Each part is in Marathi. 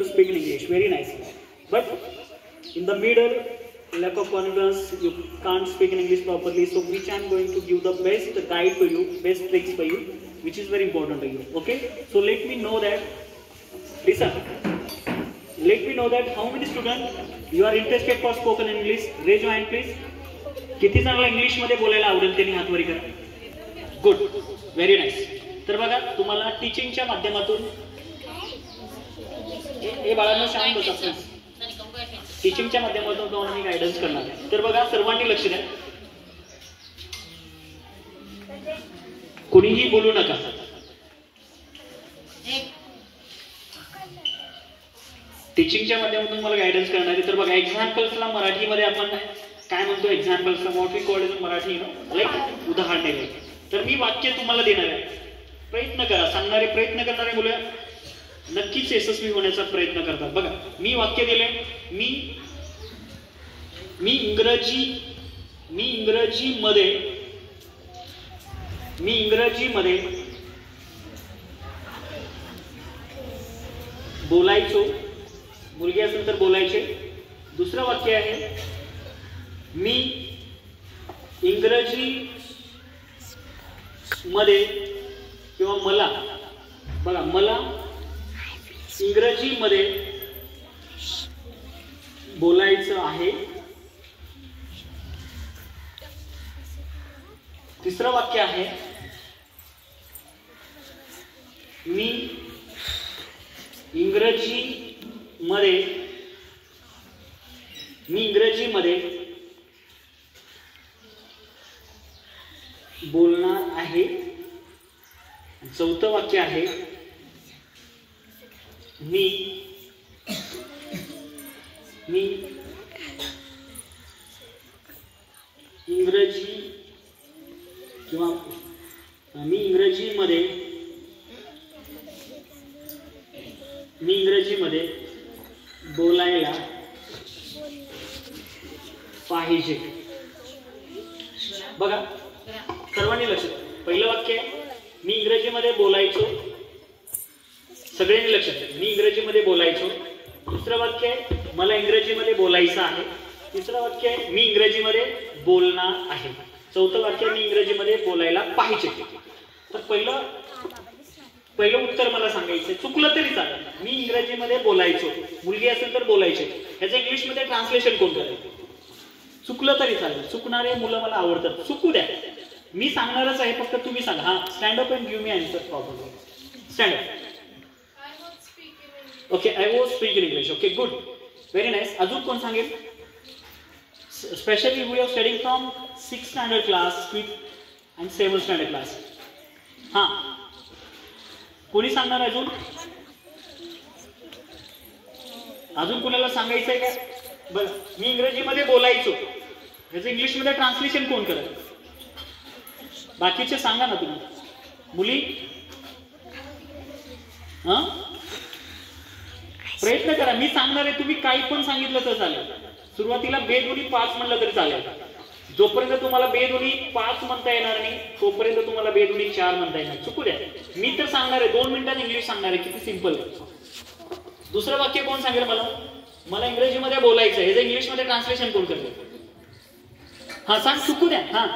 to speak in English. Very nice. But in the middle, lack of confidence, you can't speak in English properly. So which I am going to give the best guide for you, best tricks for you, which is very important to you. Okay? So let me know that. Listen. Let me know that how many students you are interested for spoken English. Raise your hand, please. किती जणांना इंग्लिश मध्ये बोलायला आवडेल त्यांनी हात वरी करा. Good, very nice. तर बघा तुम्हाला टीचिंगच्या माध्यमातून हे बाळांनो शांत बसा प्लीज. टीचिंगच्या माध्यमातून तुम्हाला मी गायडन्स करणार आहे. तर बघा सर्वांनी लक्ष द्या. कोणीही बोलू नका. टीचिंगच्या माध्यमातून मला गायडन्स करणार आहे. तर बघा एक्झाम्पल्सला मराठीमध्ये आपण काय म्हणतो, एक्झाम्पल्सला what we call in Marathi like उदाहरणे. तर मी वाक्य तुम्हाला देणार आहे. प्रयत्न करा. सांगणारे प्रयत्न करणारे मुलं नक्कीच यशस्वी होण्याचा प्रयत्न करतात. बघा मी वाक्य दिले. मी इंग्रजीमध्ये बोलायचो. मुलगी असेल तर बोलायचे. दुसरं वाक्य आहे मी इंग्रजी मध्ये किंवा मला, बघा मला इंग्रजीमध्ये बोलायचं आहे. तिसरं वाक्य आहे मी इंग्रजीमध्ये बोलणार आहे. चौथं वाक्य आहे मी इंग्रजीमध्ये बोलायला पाहिजे. बघा सर्वांनी लक्ष द्या. पहिलं वाक्य मी इंग्रजीमध्ये बोलायचो. सगळ्यांनी लक्ष द्या. मी इंग्रजीमध्ये बोलायचो. दुसरं वाक्य मला इंग्रजीमध्ये बोलायचं आहे. तिसरं वाक्य मी इंग्रजीमध्ये बोलणार आहे. चौथं वाक्य मी इंग्रजीमध्ये बोलायला पाहिजे. तर पहिलं उत्तर मला सांगायचं. चुकलं तरी चालेल. मी इंग्रजीमध्ये बोलायचो. मुलगी असेल तर बोलायचे. ह्याचं इंग्लिशमध्ये ट्रान्सलेशन कोण करायचं? चुकलं तरी चालेल. चुकणारे मुलं मला आवडतात. चुकू द्या. मी सांगणारच आहे. फक्त तुम्ही सांगा. हा stand up and give me answer problem. Stand up. Okay I was speak in English. Okay good, very nice. अजून कोण सांगेल? Specially we are studying from 6th standard class and 7th standard class. हा कोणी सांगणार अजून? अजून कोणाला सांगायचंय का? बरं मी इंग्रजीमध्ये बोलायचो. ह्याचं इंग्लिशमध्ये ट्रान्सलेशन कोण करेल? बाकीचे सांगा ना तुम्ही. मुली हा प्रयत्न करा. मी सांगणार आहे. तुम्ही काही पण सांगितलं तर चालेल. सुरुवातीला बेदोनी 5 म्हणलं तरी चालेल. जोपर्यंत तुम्हाला बेदोनी 5 म्हणता येणार नाही तोपर्यंत तुम्हाला बेदोनी 4 म्हणता येणार. चुकू द्या. मी तर सांगणार आहे 2 मिनिटात इंग्लिश सांगणार आहे. किती सिंपल. दुसरं वाक्य कोण सांगेल? मला इंग्रजीमध्ये बोलायचं. हे इंग्लिशमध्ये ट्रान्सलेशन कोण करेल? हा सांग. चुकू द्या. हा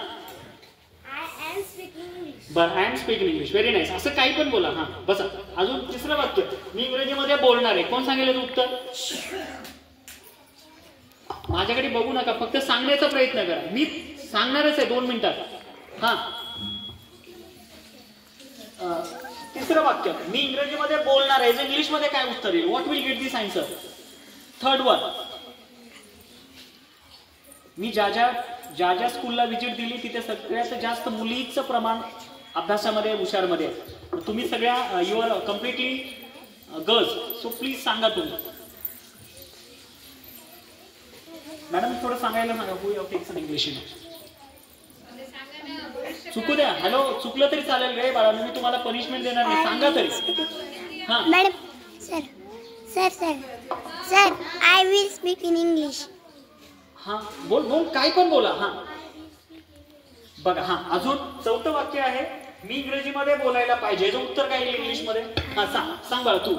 बरं I am speaking English. Very nice. असं काही पण बोला. हा बसा. अजून तिसरं वाक्य मी इंग्रजीमध्ये बोलणार आहे. कोण सांगेल उत्तर? माझ्याकडे बघू नका. फक्त सांगण्याचा प्रयत्न करा. मी सांगणारच आहे 2 मिनिटात. हा तिसरं वाक्य मी इंग्रजीमध्ये बोलणार आहे. इंग्लिशमध्ये काय उत्तर येईल? What will get this answer? Third one मी ज्या स्कूलला व्हिजिट दिली तिथे सगळ्यात जास्त मुलीचं प्रमाण अभ्यासामध्ये हुशारमध्ये आहे. तुम्ही सगळ्या you are completely girls. So please सांगा तुम्ही. मॅडम थोडं सांगायला सांगा. Who you takes in English. चुकू द्या. हॅलो चुकलं तरी चालेल रे बाळा. मी तुम्हाला पनिशमेंट देणार नाही. सांगा तरी. हा madam sir I will speak in English. हा बोल काय पण बोला. हा बघा. हा अजून चौथं वाक्य आहे मी इंग्रजीमध्ये बोलायला पाहिजे. याचं उत्तर काय येईल इंग्लिशमध्ये? हा सांग बाळा तू.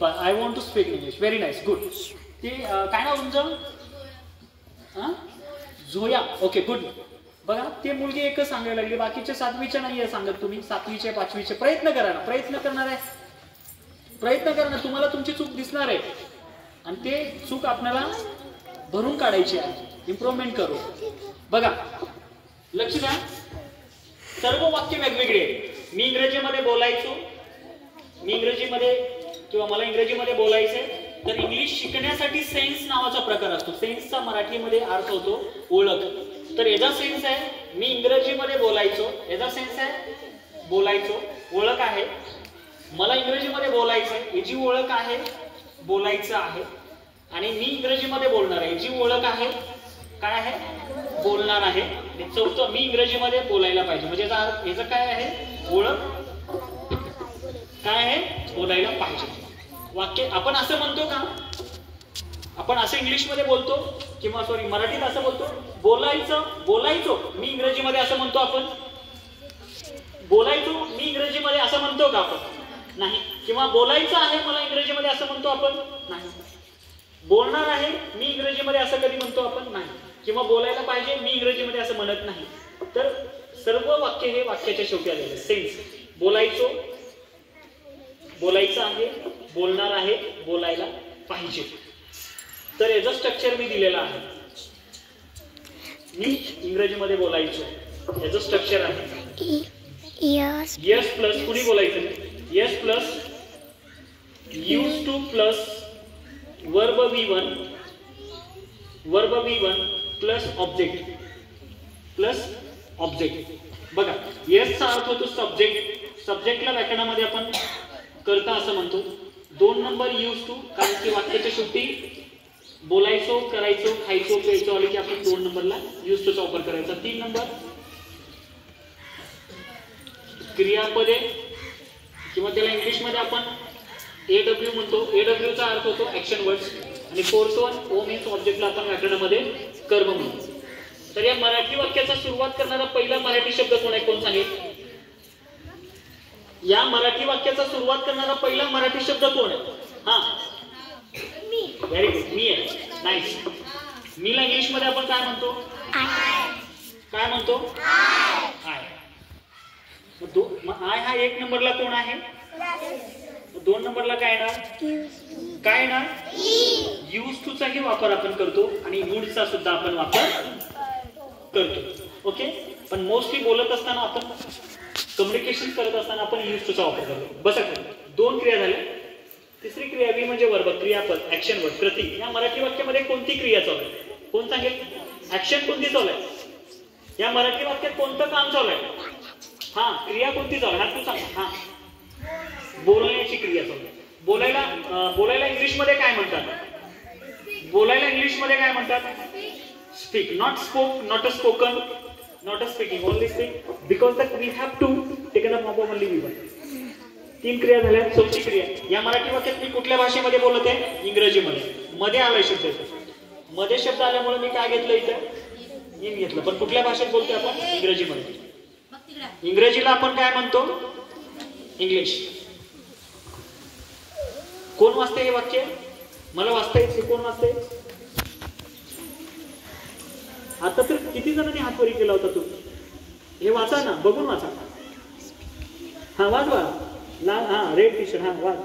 I want to speak English. Very nice, good. ते काय नाव तुमचं? झोया. Okay, good. बघा ते मुलगी एकच सांगायला लागली, बाकीचे 7वीचे नाही आहे सांगत तुम्ही. 7वीचे 5वीचे प्रयत्न करा ना. प्रयत्न करणार आहे, प्रयत्न करा ना. तुम्हाला तुमची चूक दिसणार आहे आणि ते चूक आपल्याला भरून काढायची आहे. इम्प्रूव्हमेंट करू. बघा लक्ष द्या, सर्व वाक्य वेगवेगळे आहेत. मी इंग्रजीमध्ये बोलायचो, मी इंग्रजीमध्ये किंवा मला इंग्रजीमध्ये बोलायचंय, तर इंग्लिश शिकण्यासाठी सेन्स नावाचा प्रकार असतो. सेन्सचा मराठीमध्ये अर्थ होतो ओळख. तर याचा सेन्स आहे मी इंग्रजीमध्ये बोलायचो, याचा सेन्स आहे बोलायचो, ओळख आहे. मला इंग्रजीमध्ये बोलायचंय, याची ओळख आहे बोलायचं आहे. आणि मी इंग्रजीमध्ये बोलणार आहे, जी ओळख आहे काय आहे बोलणार आहे. आणि चौथं मी इंग्रजीमध्ये बोलायला पाहिजे, म्हणजे याचं काय आहे ओळख काय आहे बोलायला पाहिजे. वाक्य आपण असं म्हणतो का, आपण असं इंग्लिशमध्ये बोलतो किंवा सॉरी मराठीत असं बोलतो बोलायचो मी इंग्रजीमध्ये असं म्हणतो आपण. बोलायचो मी इंग्रजीमध्ये असं म्हणतो का आपण? नाही. किंवा बोलायचं आहे मला इंग्रजीमध्ये असं म्हणतो आपण? नाही. बोलणार आहे मी इंग्रजीमध्ये असं कधी म्हणतो आपण? नाही. किंवा बोलायला पाहिजे मी इंग्रजीमध्ये असं म्हणत नाही. तर सर्व वाक्य हे वाक्याच्या शेवटी आलेले. सेन्स बोलायचो, बोलायचं आहे, बोलणार आहे, बोलायला पाहिजे. तर याचं स्ट्रक्चर मी दिलेलं आहे. मी इंग्रजीमध्ये बोलायचो, याचं स्ट्रक्चर आहे यस प्लस कुणी बोलायचं yes plus use to plus verb V1 plus object. बघा येसचा अर्थ होतो सब्जेक्ट. सब्जेक्टला व्याकरणामध्ये आपण करता असं म्हणतो. 2 नंबर यूज टू, कारण की वाक्याच्या शेवटी बोलायचो, करायचो, खायचो, प्यायचो आले की आपण 2 नंबरला यूज टूचा वापर करायचा. 3 नंबर क्रियापदे किंवा त्याला इंग्लिशमध्ये आपण AW म्हणतो. AW चा अर्थ होतो ऍक्शन वर्ड्स. आणि 4th वन ओ मीन्स ऑब्जेक्टला आपण व्याकरणामध्ये कर्म म्हणतो. तर या मराठी वाक्याचा सुरुवात करणारा पहिला मराठी शब्द कोण आहे, कोण सांगेल? या मराठी वाक्याचा सुरुवात करणारा पहिला मराठी शब्द कोण आहे? हा व्हेरी गुड, मी आहे. नाईस. मीला इंग्लिशमध्ये आपण काय म्हणतो? काय म्हणतो? आय. आय हा 1 नंबरला कोण आहे? 2 नंबरला काय येणार? काय येणार? यूज टू चाही वापर आपण करतो आणि वुडचा सुद्धा आपण वापर करतो. ओके. पण मोस्टली बोलत असताना आपण कम्युनिकेशन करत असताना आपण यूज टूचा वापर करतो. बसा करा. 2 क्रिया झाल्या. तिसरी क्रिया बी म्हणजे वर्ब, क्रियापद, ऍक्शन वर्ड, प्रतीक. या मराठी वाक्यामध्ये कोणती क्रिया चालू आहे? कोण सांगेल? ऍक्शन कोणती चालू आहे? या मराठी वाक्यात कोणतं काम चालू आहे? हा क्रिया कोणती चालू आहे? हा तू सांग. हा बोलण्याची क्रिया चालू आहे. बोलायला इंग्लिशमध्ये काय म्हणतात? बोलायला इंग्लिशमध्ये काय म्हणतात? Speak. Not spoke, not a spoken, not a speaking, only speak. Because that we have to taken up of only V1. 3 क्रिया झाल्या. 4थी क्रिया या मराठी वाक्यात मी कुठल्या भाषेमध्ये बोलत आहे? इंग्रजीमध्ये. मध्ये आलाय शब्द, मध्ये शब्द आल्यामुळे मी काय घेतलं इथं? इन घेतलं. पण कुठल्या भाषेत बोलतोय आपण? इंग्रजीमध्ये. इंग्रजीला आपण काय म्हणतो? इंग्लिश. कोण वाचते हे वाक्य? मला वाचता येते. कोण वाचते? आता तर किती जणांनी हात वरी केला होता? तू हे वाचा ना, बघून वाचा. हा वाच. हा रेड टी शर्ट. हा वाच.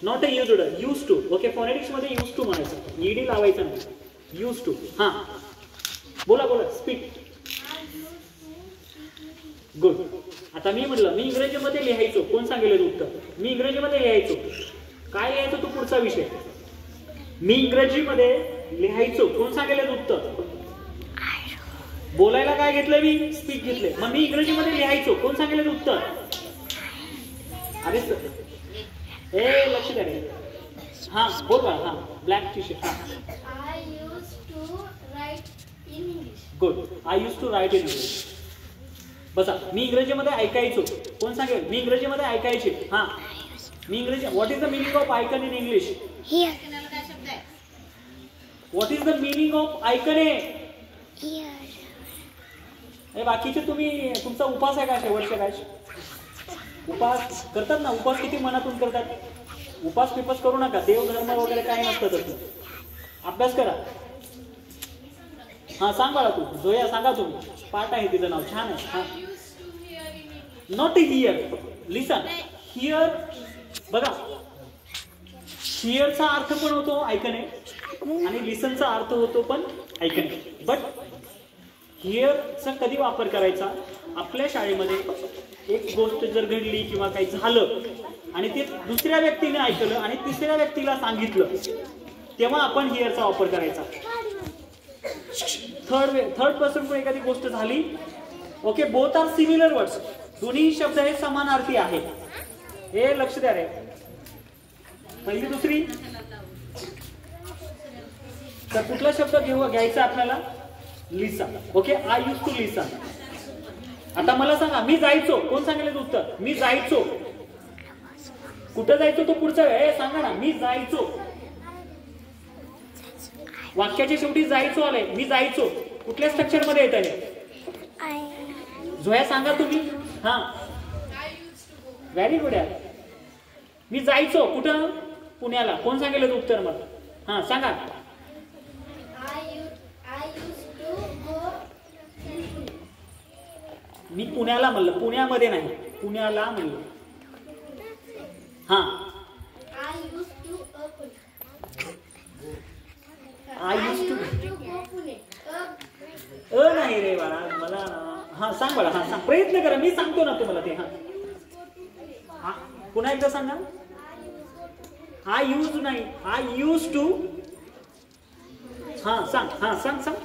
Not a used, use to. Okay. Phonetics मध्ये यूज टू म्हणायचं, ईडी लावायचं नाही. Use to. हा बोला. स्पीक. गुड. आता मी म्हटलं मी इंग्रजीमध्ये लिहायचो. कोण सांगेल उत्तर? मी इंग्रजीमध्ये लिहायचो. काय लिहायचो तू? पुढचा विषय. मी इंग्रजीमध्ये लिहायचो. कोण सांगेल उत्तर? बोलायला काय घेतलं? मी स्पीक घेतले. मग मी इंग्रजीमध्ये लिहायचो. कोण सांगेल उत्तर? अरे लक्ष द्या. हा बोल बा. हा ब्लॅक टी शर्ट. हा I used to write in English. Good. I use to write in English. बसा. मी इंग्रजीमध्ये ऐकायचो. कोण सांगेल? मी इंग्रजीमध्ये ऐकायचे. हा मी इंग्रजी. What is the meaning of icon in English? Here. What is the meaning of आयकने? Here. हे बाकीचे तुम्ही तुमचा उपास आहे का शेवटच्या काय? उपास करतात ना, उपास किती मनातून करतात. उपास पिपास करू नका, देवधर्म वगैरे काही नसतं तसं. अभ्यास करा. हा सांग बाळा तू, जोया सांगा तुम्ही. पाठ आहे तिचं नाव, छान आहे. हा नॉट हिअर, लिसन. हिअर बघा, हिअरचा अर्थ पण होतो ऐकणे आणि लिसनचा अर्थ होतो पण ऐकणे. बट हिअरचा कधी वापर करायचा, आपल्या शाळेमध्ये एक गोष्ट जर घडली किंवा काही झालं आणि ते दुसऱ्या व्यक्तीने ऐकलं आणि तिसऱ्या व्यक्तीला सांगितलं, तेव्हा आपण हिअरचा वापर करायचा. थर्ड पर्सन पण एखादी गोष्ट झाली, okay, both are similar words, दोन्ही शब्द हे समानार्थी आहेत. हे लक्ष द्या रे. पहिली दुसरी तर कुठला शब्द घ्यायचा आपल्याला, लिसन. ओके, आय यूज टू लिसन. आता मला सांगा, मी जायचो. कोण सांगितलं उत्तर? मी जायचो. कुठं जायचो तो पुढचा वेळ सांगा ना. मी जायचो. वाक्याच्या शेवटी जायचो आलंय. मी जायचो कुठल्या स्ट्रक्चर मध्ये येत आहे? जोया सांगा तुम्ही. हा व्हेरी गुड यार. मी जायचो कुठं? पुण्याला. कोण सांगितलं उत्तर मला? हा सांगा. मी पुण्याला म्हणलं, पुण्यामध्ये नाही, पुण्याला म्हणलं. हा आय यूज टू नाही रे बाळा मला. हा सांग बाळा. हा सांग, प्रयत्न करा, मी सांगतो ना तुम्हाला ते. हा पुन्हा एकदा सांगा. आय यूज नाही, आय यूज टू. हा सांग. हा सांग सांग.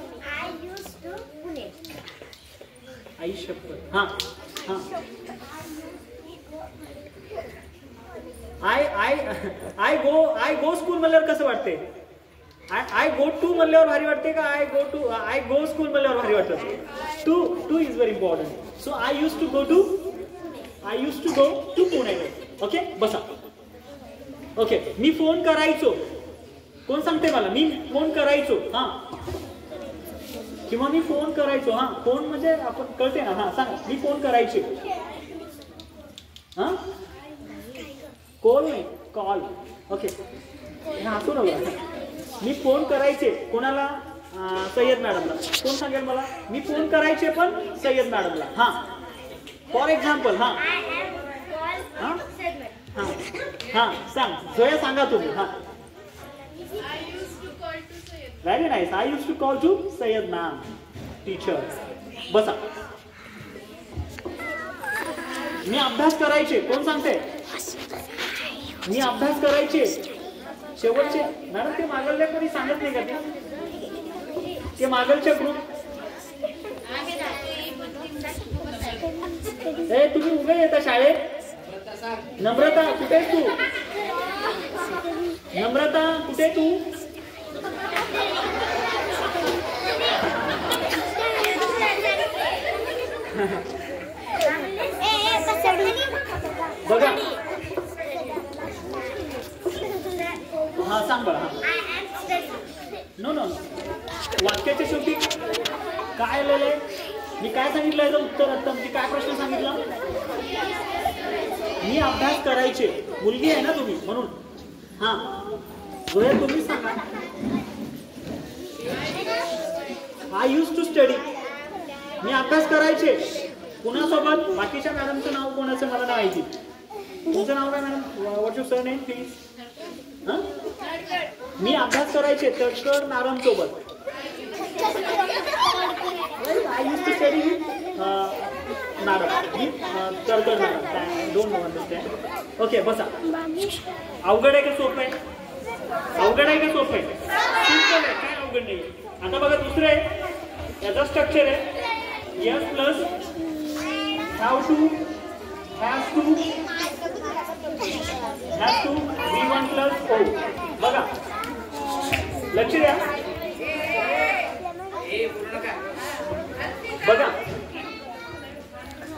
आई शपथ. हा हा आय गो स्कूल म्हणल्यावर कसं वाटते? आय गो टू म्हणल्यावर भारी वाटते का आय गो स्कूल म्हणल्यावर भारी वाटतं? To is very important. So I use to go to Pune. Okay बसा. ओके, मी फोन करायचो. कोण सांगते मला? मी फोन करायचो. हा किंवा मी फोन करायचो. हा फोन म्हणजे आपण कळते ना. हा सांगा. मी फोन करायचे. हा कॉल नाही, कॉल. ओके हसू नका. मी फोन करायचे कोणाला? सय्यद मॅडमला. कोण सांगेल मला? मी फोन करायचे पण सय्यद मॅडमला. हा फॉर एक्झाम्पल. हा हा हा हा सांग. जोया सांगा तुम्ही. हा very nice. I use to call to Sayyad ma'am teacher. बसा. मी अभ्यास करायचे. कोण सांगते? मी अभ्यास करायचे. शेवटचे मॅडम ते मागल्या कोणी सांगत नाही का? ते मागलच्या ग्रुप. तुम्ही उभे येता शाळेत. नम्रता कुठे तू? नम्रता कुठे तू? बघा. हा सांग बघा. नो वाक्याच्या शेवटी काय आलेलं आहे? मी काय सांगितलं याचं उत्तर? आता मी काय प्रश्न सांगितला? मी अभ्यास करायचे. मुलगी आहे ना तुम्ही म्हणून. हा जोया तुम्ही सांगा. I use to study. मी अभ्यास करायचे. कुणासोबत? बाकीच्या मॅडमचं नाव कोणाचं मला नाही माहिती. तुमचं नाव काय madam? What your surname please? हा मी अभ्यास करायचे तडकर मॅडम सोबत. I use to study madam. Tadkar madam. Don't know understand. Okay बसा. अवघड आहे का सोपं आहे? अवघड आहे का सोपं आहे? सिंपल आहे, काय अवघड नाही. आता बघा दुसरं आहे. याचा स्ट्रक्चर आहे S plus have to, has to, V1 plus O. बघा लक्ष द्या. बघा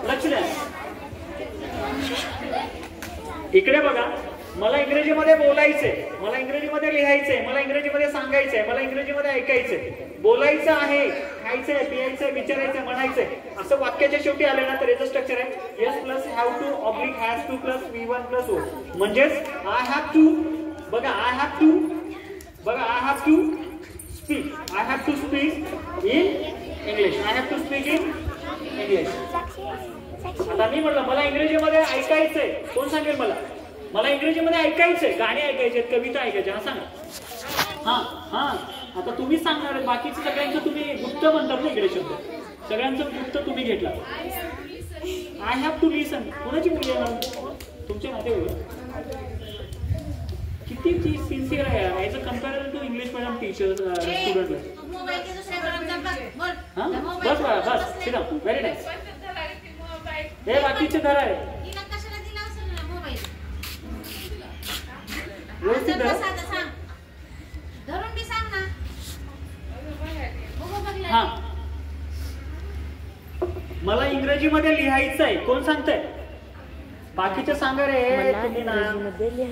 लक्ष द्या. इकडे बघा. मला इंग्रजीमध्ये बोलायचंय, मला इंग्रजीमध्ये लिहायचंय, मला इंग्रजीमध्ये सांगायचंय, मला इंग्रजीमध्ये ऐकायचंय. बोलायचं आहे, खायचंय, पियायचंय, विचारायचंय, म्हणायचंय असं वाक्याच्या शेवटी आलं ना तर याचं स्ट्रक्चर आहे S plus have to oblique has to plus V1 plus O. म्हणजेच आय हॅव टू, बघा आय हॅव टू, बघा I have to speak, I have to speak in English, I have to speak in English. आता मी म्हटलं मला इंग्रजीमध्ये ऐकायचंय, कोण सांगेल मला? मला इंग्रजीमध्ये ऐकायचंय, गाणी ऐकायचे, कविता ऐकायच्या. हा सांगा. हा हा आता तुम्ही सांगणार, बाकीचं सगळ्यांचं तुम्ही गुप्त म्हणतात ना इकडे शब्द, सगळ्यांचं गुप्त तुम्ही घेतला. आय हॅव टू लिसन. कोणाची मुली आहे? तुमच्या नातेवाईक. किती ती सिन्सिअर आहे याचं comparison to English medium teacher स्टुडंटला. हा बस बघा बस सिधा व्हेरी नाईस. हे बाकीचे घर आहे व्यवस्थित हा. मला इंग्रजीमध्ये लिहायचंय, कोण सांगतंय? बाकीचे सांगा रे तुम्ही ना.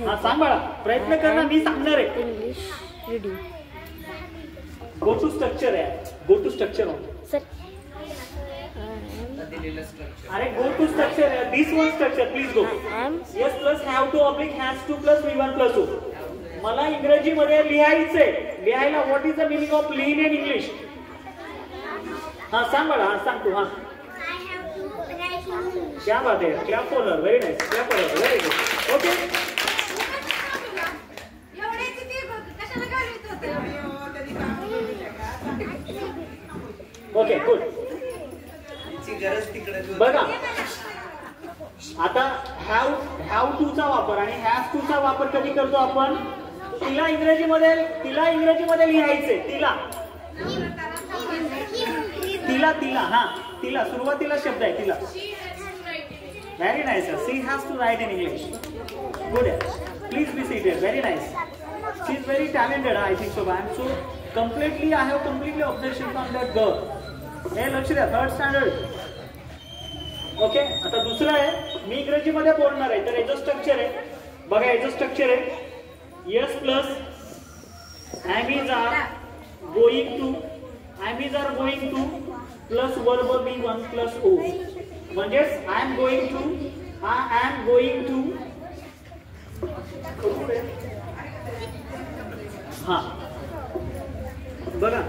हा सांग बाळा, प्रयत्न कर ना, मी सांगणार आहे. English reading. Go to structure आहे, गो टू स्ट्रक्चर. अरे गो टू स्ट्रक्चर है, this one structure please go. Yes plus have to oblique has to plus V1 plus O. मला इंग्रजीमध्ये लिहायचंय, लिहायला what is the meaning of लिन इन इंग्लिश? हा सांग बाळा, हा सांग तू. हा क्या बात है, clap for her, very nice, clap for her, very good. Okay okay good. बघा आता हॅव टू चा वापर आणि हॅव टू चा वापर कधी करतो आपण? तिला इंग्रजीमध्ये लिहायचे, तिला तिला तिला हा तिला सुरुवातीला शब्द आहे तिला. Very nice. She has to write in English. Good. Please be seated. Very nice. She is very talented. I think so. I am so completely, I have completely observation on that girl. हे लक्ष द्या, 3rd स्टँडर्ड. ओके आता दुसरं आहे, मी इंग्रजीमध्ये बोलणार आहे तर याचं स्ट्रक्चर आहे बघा, याचं स्ट्रक्चर आहे S plus am is are going to, am is are going to plus verb V1 plus O. म्हणजेच I am going to, I am going to. हा बघा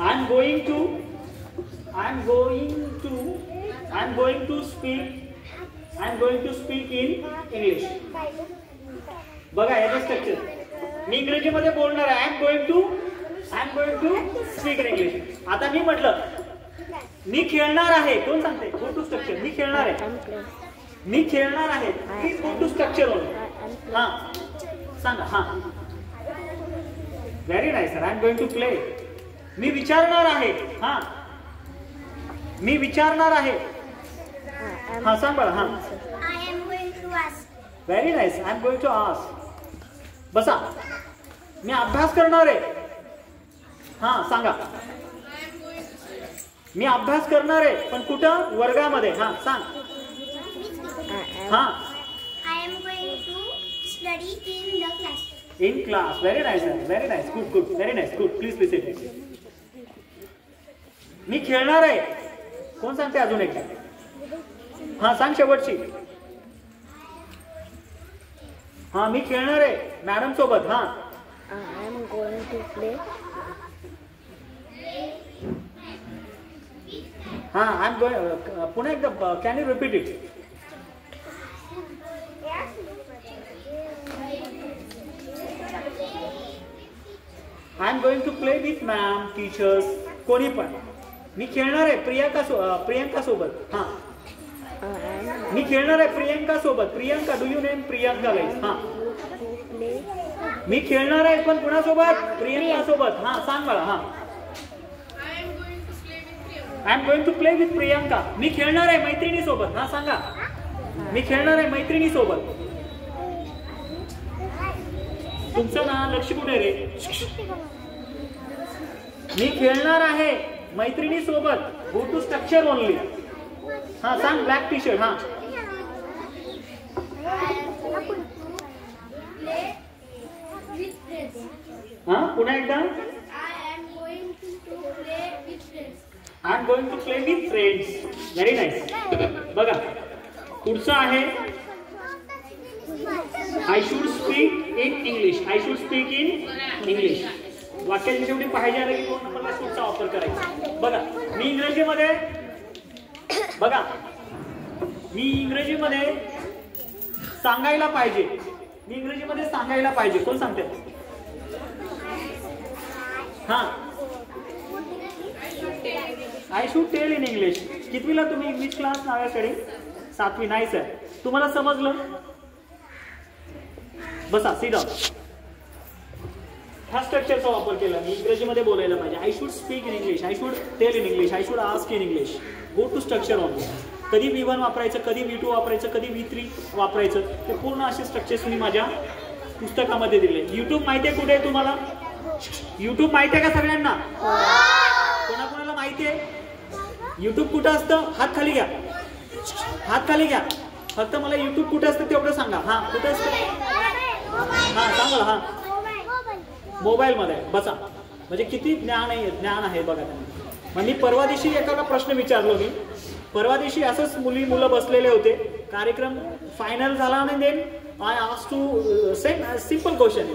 I am going to, I am going to speak in English. बघा याचं स्ट्रक्चर. मी इंग्रजीमध्ये बोलणार आहे, I am going to speak in English. आता मी म्हटलं मी खेळणार आहे, कोण सांगते? गो टू स्ट्रक्चर. मी खेळणार आहे, मी खेळणार आहे, please go to structure only. हा सांगा. हा very nice sir. I am going to play. मी विचारणार आहे, हा मी विचारणार आहे. हा सांग बरं. हा I am going to ask. Very nice. I am going to ask. बसा. मी अभ्यास करणार आहे. हा सांगा. मी अभ्यास करणार आहे पण कुठं? वर्गामध्ये. हा सांग. हा I am going to study in the class. In class. Very nice, very nice, good good, very nice, good. Please please sit. मी खेळणार आहे, कोण सांगते अजून एकदा? हा सांग शेवटची. हा मी खेळणार आहे मॅडम सोबत. हा I am going to play. हा आय एम गोइंग. पुन्हा एकदा can you repeat it? I am going to play with ma'am, teachers, कोणी पण. मी खेळणार आहे प्रियंका सोबत. हा मी खेळणार आहे प्रियंका सोबत. Priyanka, do you name Priyanka guys? हा मी खेळणार आहे पण कुणासोबत? प्रियंका सोबत. हा सांग मला. हा I am going to play with Priyanka. मी खेळणार आहे मैत्रिणी सोबत. हा सांगा. मी खेळणार आहे मैत्रिणी सोबत. तुमचं ना लक्ष कुठे रे? मी खेळणार आहे मैत्रिणी सोबत. Go to structure only. हा सांग. Black T shirt. हा पुन्हा एकदा I am going to play with friends. Very nice. बघा पुढचं आहे I should speak in English. I should speak in English. वाक्याची शेवटी पाहिजे आलं की 2 नंबरला शूडचा वापर करायचा. बघा मी इंग्रजीमध्ये सांगायला पाहिजे. मी इंग्रजीमध्ये सांगायला पाहिजे. कोण सांगते? हा I should tell in English. कितवीला तुम्ही इंग्लिश क्लास नावाकडे? 7वी. नाही सर, तुम्हाला समजलं? बसा, सिट डाऊन. ह्या स्ट्रक्चरचा वापर केला. मी इंग्रजीमध्ये बोलायला पाहिजे. I should speak in English. I should tell in English. I should ask in English. Go to structure on. कधी V1 वापरायचं, कधी V2 वापरायचं, कधी V3 वापरायचं, ते पूर्ण असे स्ट्रक्चर्स मी माझ्या पुस्तकामध्ये दिले. युट्यूब माहिती आहे कुठे आहे तुम्हाला? युट्यूब माहिती आहे का सगळ्यांना? कोणाकोणाला माहिती आहे युट्यूब कुठं असतं? हात खाली घ्या, हात खाली घ्या. फक्त मला युट्यूब कुठे असतं तेवढं सांगा. हा कुठे असतं? हा सांगा. हा मोबाईलमध्ये. बसा. म्हणजे किती ज्ञान आहे बघा त्यांना. मग मी परवा दिवशी एकाला प्रश्न विचारलो. मी परवा दिवशी असंच मुलं बसलेले होते. कार्यक्रम फायनल झाला आणि then I asked to same simple question,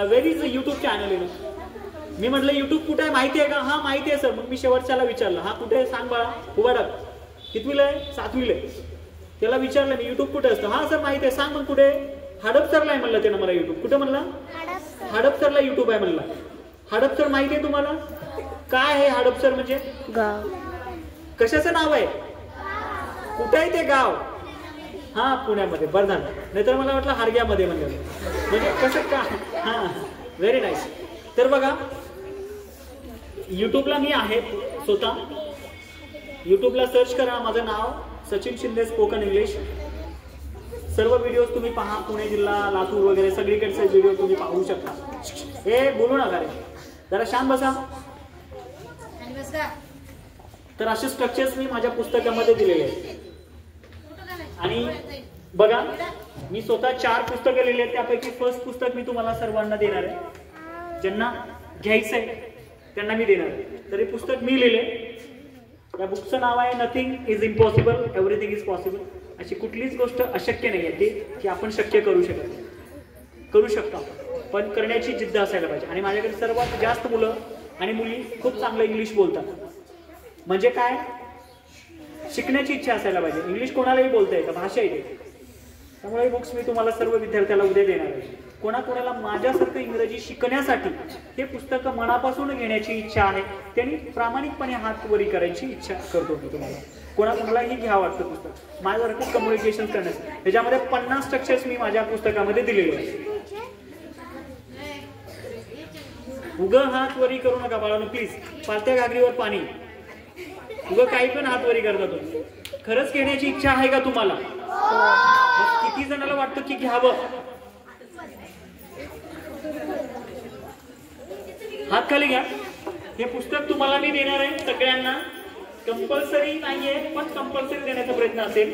where is the YouTube channel? मी म्हटलं युट्यूब कुठे आहे माहिती आहे का? हा माहिती आहे सर. मग मी शेवटच्याला विचारलं, हा कुठे आहे सांग बाळा. उभाडक. कितवीला आहे? 7वीला आहे. त्याला विचारलं मी युट्यूब कुठे असतं? हा सर माहिती आहे. सांग मग कुठे? हडपसरला आहे म्हणलं त्यानं मला. युट्यूब कुठे म्हणला? हडपसरला युट्यूब आहे म्हणला. हडपसर माहिती आहे तुम्हाला? काय आहे हडपसर म्हणजे? गाव. कशाचं नाव आहे? कुठे आहे ते गाव? हा पुण्यामध्ये. बरं झालं, नाहीतर मला वाटलं हारग्यामध्ये म्हणजे कसं का. हा व्हेरी नाईस. तर बघा युट्यूबला मी आहे स्वतः. युट्यूबला सर्च करा, माझं नाव सचिन शिंदे स्पोकन इंग्लिश. सर्व व्हिडिओ तुम्ही पहा. पुणे जिल्हा, लातूर वगैरे सगळीकडचे व्हिडिओ तुम्ही पाहू शकता. हे बोलू नका रे, जरा शांत बसा. तर असे स्ट्रक्चर्स मी माझ्या पुस्तकामध्ये दिलेले आहेत. आणि बघा मी स्वतः 4 पुस्तकं लिहिली आहेत. त्यापैकी फर्स्ट पुस्तक मी तुम्हाला सर्वांना देणार आहे. ज्यांना घ्यायचं आहे त्यांना मी देणार आहे. तर हे पुस्तक मी लिहिले. या बुकचं नाव आहे nothing is impossible, everything is possible. अशी कुठलीच गोष्ट अशक्य नाही आहे ती की आपण शक्य करू शकतो, पण करण्याची जिद्द असायला पाहिजे. आणि माझ्याकडे सर्वात जास्त मुलं आणि मुली खूप चांगलं इंग्लिश बोलतात. म्हणजे काय? शिकण्याची इच्छा असायला पाहिजे. इंग्लिश कोणालाही बोलता येतं, भाषा येते. त्यामुळे हे बुक्स मी तुम्हाला सर्व विद्यार्थ्याला उद्या देणार आहे. कोणाकोणाला माझ्यासारखं इंग्रजी शिकण्यासाठी हे पुस्तक मनापासून घेण्याची इच्छा आहे त्यांनी प्रामाणिकपणे हात वरी करायची इच्छा करतो मी तुम्हाला. कोणाकोणालाही घ्यावं वाटतं पुस्तक माझ्यासारखं कम्युनिकेशन करण्यासाठी. त्याच्यामध्ये 50 स्ट्रक्चर्स मी माझ्या पुस्तकामध्ये दिलेले आहेत. उगं हात वरी करू नका बाळांनो प्लीज. पालत्या घागरीवर पाणी. उगं काही पण हात वरी करता तुम्ही. खरंच घेण्याची इच्छा आहे का तुम्हाला? किती जणांना वाटतं की घ्यावं? हात खाली घ्या. हे पुस्तक तुम्हाला मी देणार आहे सगळ्यांना. कंपल्सरी नाहीये पण कंपल्सरी देण्याचा प्रयत्न असेल.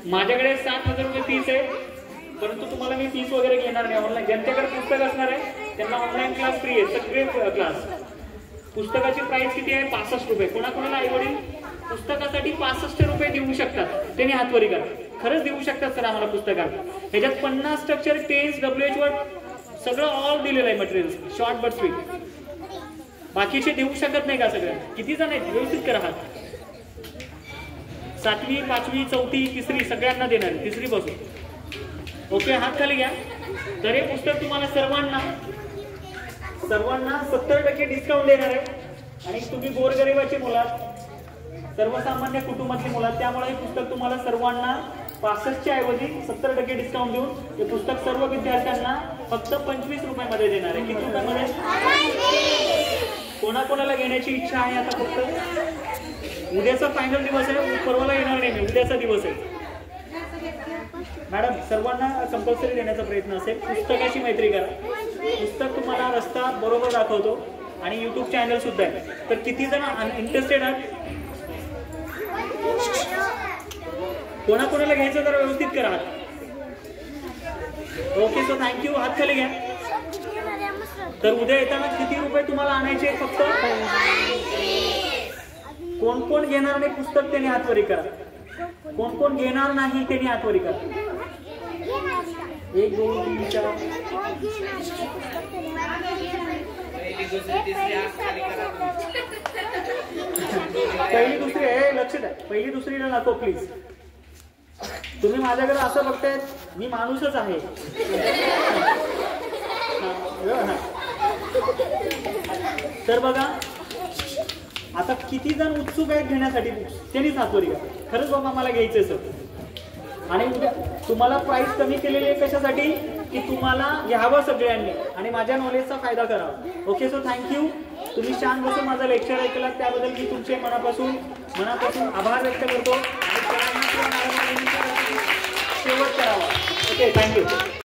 माझ्याकडे 7,000 रुपये फीस आहे, परंतु तुम्हाला मी फीस वगैरे घेणार नाही. ऑनलाईन ज्यांच्याकडे पुस्तक असणार आहे त्यांना ऑनलाईन क्लास फ्री आहे. सगळे क्लास. पुस्तकाची प्राइस किती आहे? 65 रुपये. कोणाकोणाला आई वडील पुस्तकासाठी 65 रुपये देऊ शकतात त्यांनी हातवरी करा. खरंच देऊ शकतात सर आम्हाला पुस्तकात. ह्याच्यात 50 स्ट्रक्चर, टेन्स, WH वर्ड सगळं ऑल दिलेलं आहे मटेरियल. Short but sweet. बाकीचे देऊ शकत नाही का सगळं? किती जण आहेत? व्यवस्थित करा हात. 7वी, 5वी, 4थी, 3री सगळ्यांना देणार आहे. 3री पासून. ओके हात खाली घ्या. तर हे पुस्तक तुम्हाला सर्वांना 70% डिस्काउंट देणार आहे. आणि तुम्ही गोरगरिबाची मुलं, सर्वसामान्य कुटुंबातली मुलं, त्यामुळे हे पुस्तक तुम्हाला सर्वांना 65च्या ऐवजी 70% डिस्काउंट देऊन हे पुस्तक सर्व विद्यार्थ्यांना फक्त 25 रुपयामध्ये देणार आहे. किती रुपयामध्ये? कोणाकोणाला घेण्याची इच्छा आहे? आता फक्त उद्याचा फायनल दिवस आहे. परवाला येणार नाही मी. उद्याचा दिवस आहे मॅडम. सर्वांना कंपल्सरी देण्याचा प्रयत्न असेल. पुस्तकाची मैत्री करा. पुस्तक तुम्हाला रस्ता बरोबर दाखवतो आणि युट्यूब चॅनल सुद्धा आहे. तर किती जण इंटरेस्टेड आहात? कोणाकोणाला घ्यायचं तर व्यवस्थित करा. Okay so thank you. हात खाली घ्या. तर उद्या येताना किती रुपये तुम्हाला आणायचे फक्त? कोण कोण घेणार नाही पुस्तक त्यांनी हातवरी करा. कोण कोण घेणार नाही त्यांनी हातवरी करा. 1 2 3 4. पहिली दुसरी आहे, लक्ष द्या. पहिली दुसरीला नको प्लीज. तुम्ही माझ्याकडे असं बघताय, मी माणूसच आहे. तर बघा आता किती जण उत्सुक आहेत घेण्यासाठी बुक्स, त्यांनीच हातवरी घ्या. खरंच बाबा मला घ्यायचं सर. आणि उद्या तुम्हाला प्राइस कमी केलेली आहे कशासाठी? की तुम्हाला घ्यावं सगळ्यांनी आणि माझ्या नॉलेजचा फायदा करावा. Okay, so thank you. तुम्ही छान बसून माझा लेक्चर ऐकला त्याबद्दल मी तुमचे मनापासून आभार व्यक्त करतो. शेवट करावा. Okay, thank you.